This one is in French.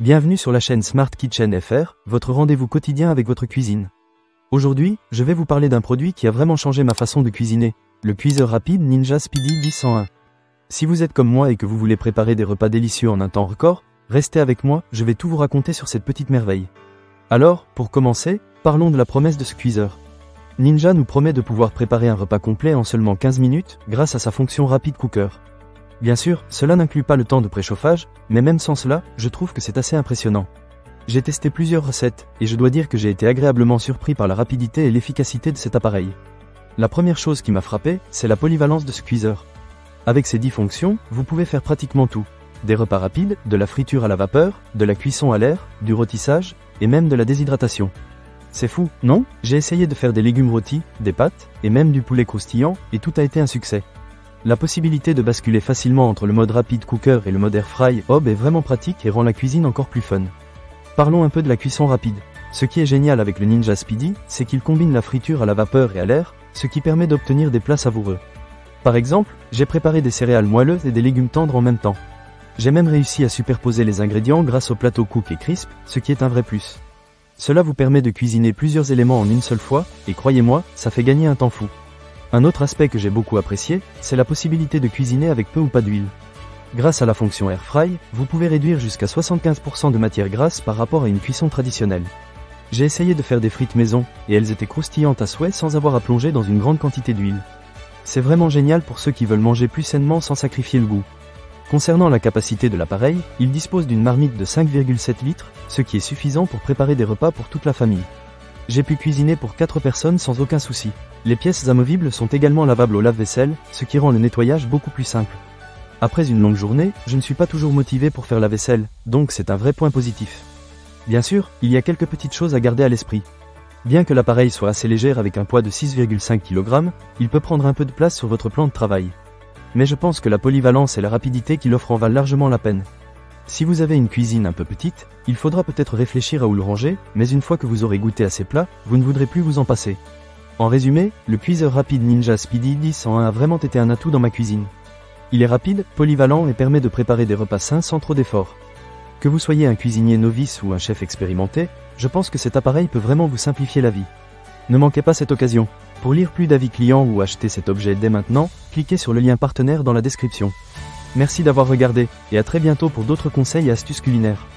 Bienvenue sur la chaîne Smart Kitchen FR, votre rendez-vous quotidien avec votre cuisine. Aujourd'hui, je vais vous parler d'un produit qui a vraiment changé ma façon de cuisiner, le cuiseur rapide Ninja Speedy 101. Si vous êtes comme moi et que vous voulez préparer des repas délicieux en un temps record, restez avec moi, je vais tout vous raconter sur cette petite merveille. Alors, pour commencer, parlons de la promesse de ce cuiseur. Ninja nous promet de pouvoir préparer un repas complet en seulement 15 minutes, grâce à sa fonction Rapid Cooker. Bien sûr, cela n'inclut pas le temps de préchauffage, mais même sans cela, je trouve que c'est assez impressionnant. J'ai testé plusieurs recettes, et je dois dire que j'ai été agréablement surpris par la rapidité et l'efficacité de cet appareil. La première chose qui m'a frappé, c'est la polyvalence de ce cuiseur. Avec ses 10 fonctions, vous pouvez faire pratiquement tout. Des repas rapides, de la friture à la vapeur, de la cuisson à l'air, du rôtissage, et même de la déshydratation. C'est fou, non? J'ai essayé de faire des légumes rôtis, des pâtes, et même du poulet croustillant, et tout a été un succès. La possibilité de basculer facilement entre le mode Rapid Cooker et le mode Air Fry Hob est vraiment pratique et rend la cuisine encore plus fun. Parlons un peu de la cuisson rapide. Ce qui est génial avec le Ninja Speedy, c'est qu'il combine la friture à la vapeur et à l'air, ce qui permet d'obtenir des plats savoureux. Par exemple, j'ai préparé des céréales moelleuses et des légumes tendres en même temps. J'ai même réussi à superposer les ingrédients grâce au plateau Cook et Crisp, ce qui est un vrai plus. Cela vous permet de cuisiner plusieurs éléments en une seule fois, et croyez-moi, ça fait gagner un temps fou. Un autre aspect que j'ai beaucoup apprécié, c'est la possibilité de cuisiner avec peu ou pas d'huile. Grâce à la fonction Air Fry, vous pouvez réduire jusqu'à 75% de matière grasse par rapport à une cuisson traditionnelle. J'ai essayé de faire des frites maison, et elles étaient croustillantes à souhait sans avoir à plonger dans une grande quantité d'huile. C'est vraiment génial pour ceux qui veulent manger plus sainement sans sacrifier le goût. Concernant la capacité de l'appareil, il dispose d'une marmite de 5,7 litres, ce qui est suffisant pour préparer des repas pour toute la famille. J'ai pu cuisiner pour 4 personnes sans aucun souci. Les pièces amovibles sont également lavables au lave-vaisselle, ce qui rend le nettoyage beaucoup plus simple. Après une longue journée, je ne suis pas toujours motivé pour faire la vaisselle, donc c'est un vrai point positif. Bien sûr, il y a quelques petites choses à garder à l'esprit. Bien que l'appareil soit assez léger avec un poids de 6,5 kg, il peut prendre un peu de place sur votre plan de travail. Mais je pense que la polyvalence et la rapidité qu'il offre en valent largement la peine. Si vous avez une cuisine un peu petite, il faudra peut-être réfléchir à où le ranger, mais une fois que vous aurez goûté à ces plats, vous ne voudrez plus vous en passer. En résumé, le cuiseur rapide Ninja Speedy 101 a vraiment été un atout dans ma cuisine. Il est rapide, polyvalent et permet de préparer des repas sains sans trop d'efforts. Que vous soyez un cuisinier novice ou un chef expérimenté, je pense que cet appareil peut vraiment vous simplifier la vie. Ne manquez pas cette occasion. Pour lire plus d'avis clients ou acheter cet objet dès maintenant, cliquez sur le lien partenaire dans la description. Merci d'avoir regardé, et à très bientôt pour d'autres conseils et astuces culinaires.